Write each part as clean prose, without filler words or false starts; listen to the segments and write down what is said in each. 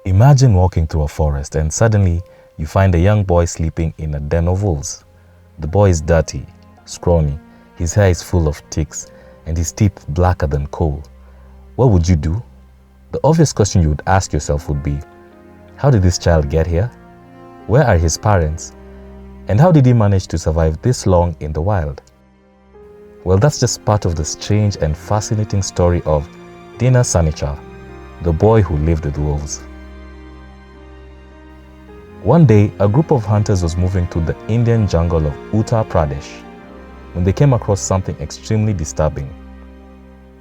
Imagine walking through a forest and suddenly you find a young boy sleeping in a den of wolves. The boy is dirty, scrawny, his hair is full of ticks, and his teeth blacker than coal. What would you do? The obvious question you would ask yourself would be, how did this child get here? Where are his parents? And how did he manage to survive this long in the wild? Well, that's just part of the strange and fascinating story of Dina Sanichar, the boy who lived with wolves. One day, a group of hunters was moving through the Indian jungle of Uttar Pradesh when they came across something extremely disturbing.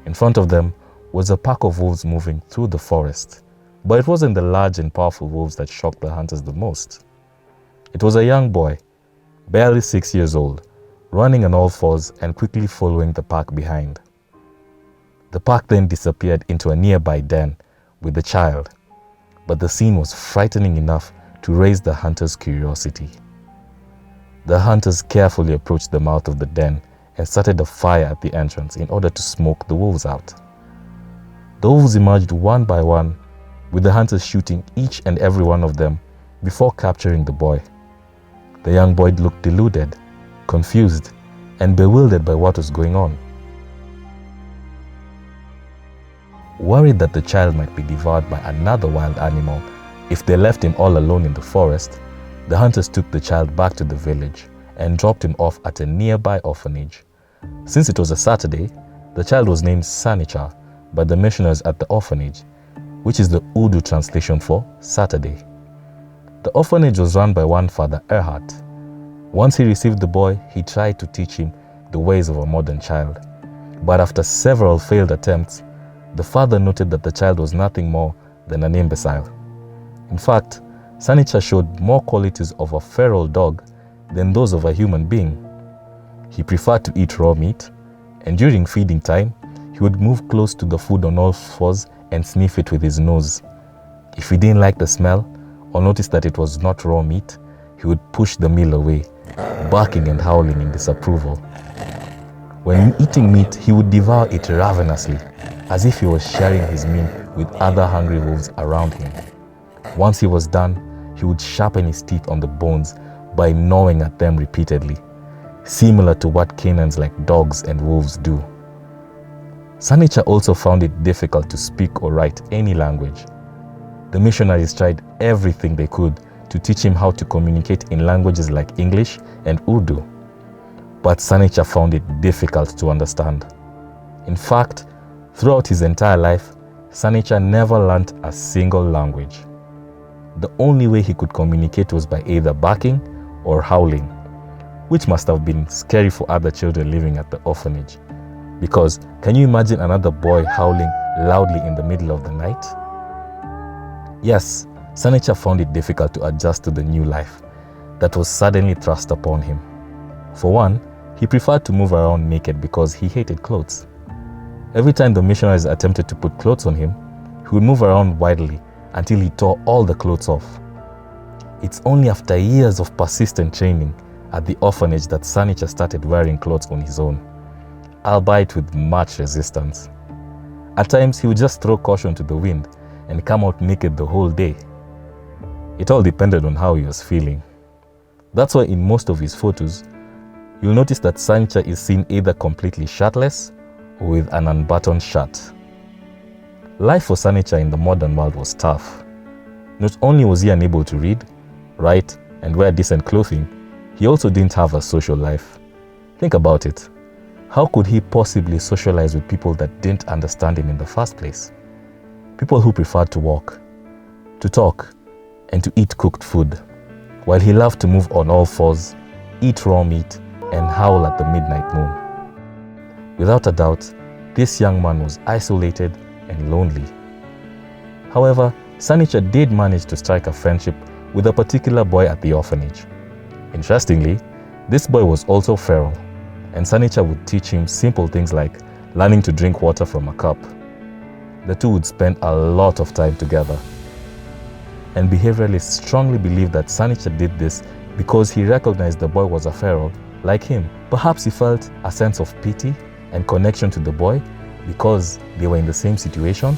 In front of them was a pack of wolves moving through the forest, but it wasn't the large and powerful wolves that shocked the hunters the most. It was a young boy, barely 6 years old, running on all fours and quickly following the pack behind. The pack then disappeared into a nearby den with the child, but the scene was frightening enough to raise the hunters' curiosity. The hunters carefully approached the mouth of the den and started a fire at the entrance in order to smoke the wolves out. The wolves emerged one by one, with the hunters shooting each and every one of them before capturing the boy. The young boy looked deluded, confused, and bewildered by what was going on. Worried that the child might be devoured by another wild animal if they left him all alone in the forest, the hunters took the child back to the village and dropped him off at a nearby orphanage. Since it was a Saturday, the child was named Sanichar by the missionaries at the orphanage, which is the Urdu translation for Saturday. The orphanage was run by one Father Erhard. Once he received the boy, he tried to teach him the ways of a modern child. But after several failed attempts, the father noted that the child was nothing more than an imbecile. In fact, Sanichar showed more qualities of a feral dog than those of a human being. He preferred to eat raw meat, and during feeding time, he would move close to the food on all fours and sniff it with his nose. If he didn't like the smell or noticed that it was not raw meat, he would push the meal away, barking and howling in disapproval. When eating meat, he would devour it ravenously, as if he was sharing his meal with other hungry wolves around him. Once he was done, he would sharpen his teeth on the bones by gnawing at them repeatedly, similar to what canines like dogs and wolves do. Sanichar also found it difficult to speak or write any language. The missionaries tried everything they could to teach him how to communicate in languages like English and Urdu, but Sanichar found it difficult to understand. In fact, throughout his entire life, Sanichar never learnt a single language. The only way he could communicate was by either barking or howling, which must have been scary for other children living at the orphanage. Because can you imagine another boy howling loudly in the middle of the night? Yes, Sanichar found it difficult to adjust to the new life that was suddenly thrust upon him. For one, he preferred to move around naked because he hated clothes. Every time the missionaries attempted to put clothes on him, he would move around wildly until he tore all the clothes off. It's only after years of persistent training at the orphanage that Sanichar started wearing clothes on his own, albeit with much resistance. At times, he would just throw caution to the wind and come out naked the whole day. It all depended on how he was feeling. That's why in most of his photos, you'll notice that Sanichar is seen either completely shirtless or with an unbuttoned shirt. Life for Sanichar in the modern world was tough. Not only was he unable to read, write, and wear decent clothing, he also didn't have a social life. Think about it. How could he possibly socialize with people that didn't understand him in the first place? People who preferred to walk, to talk, and to eat cooked food, while he loved to move on all fours, eat raw meat, and howl at the midnight moon. Without a doubt, this young man was isolated and lonely. However, Sanichar did manage to strike a friendship with a particular boy at the orphanage. Interestingly, this boy was also feral, and Sanichar would teach him simple things like learning to drink water from a cup. The two would spend a lot of time together. And behavioralists strongly believe that Sanichar did this because he recognized the boy was a feral like him. Perhaps he felt a sense of pity and connection to the boy because they were in the same situation.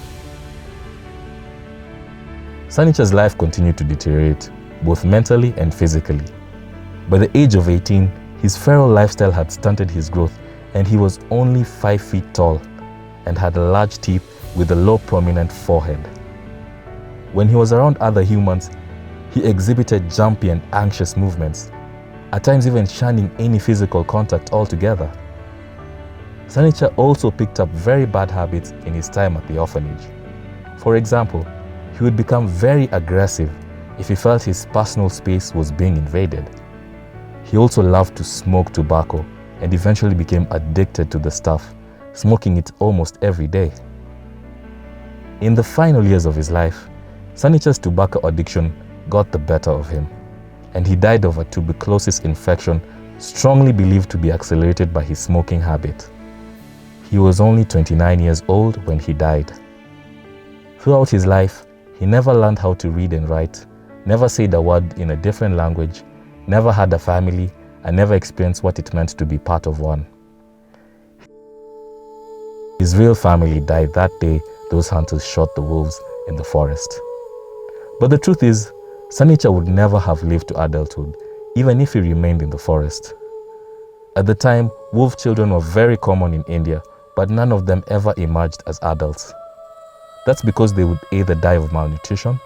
Sanichar's life continued to deteriorate, both mentally and physically. By the age of 18, his feral lifestyle had stunted his growth, and he was only 5 feet tall and had large teeth with a low prominent forehead. When he was around other humans, he exhibited jumpy and anxious movements, at times even shunning any physical contact altogether. Sanichar also picked up very bad habits in his time at the orphanage. For example, he would become very aggressive if he felt his personal space was being invaded. He also loved to smoke tobacco and eventually became addicted to the stuff, smoking it almost every day. In the final years of his life, Sanichar's tobacco addiction got the better of him, and he died of a tuberculosis infection strongly believed to be accelerated by his smoking habit. He was only 29 years old when he died. Throughout his life, he never learned how to read and write, never said a word in a different language, never had a family, and never experienced what it meant to be part of one. His real family died that day those hunters shot the wolves in the forest. But the truth is, Sanichar would never have lived to adulthood, even if he remained in the forest. At the time, wolf children were very common in India, but none of them ever emerged as adults. That's because they would either die of malnutrition,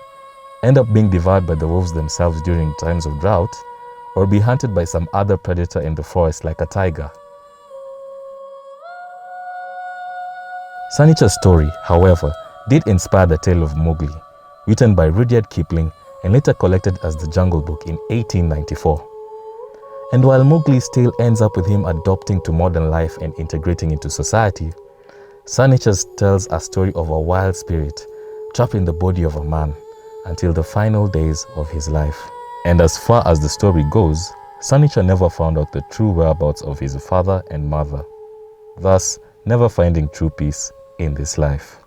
end up being devoured by the wolves themselves during times of drought, or be hunted by some other predator in the forest like a tiger. Sanichar's story, however, did inspire the tale of Mowgli, written by Rudyard Kipling and later collected as the Jungle Book in 1894. And while Mowgli's tale ends up with him adopting to modern life and integrating into society, Sanichar tells a story of a wild spirit trapped in the body of a man until the final days of his life. And as far as the story goes, Sanichar never found out the true whereabouts of his father and mother, thus never finding true peace in this life.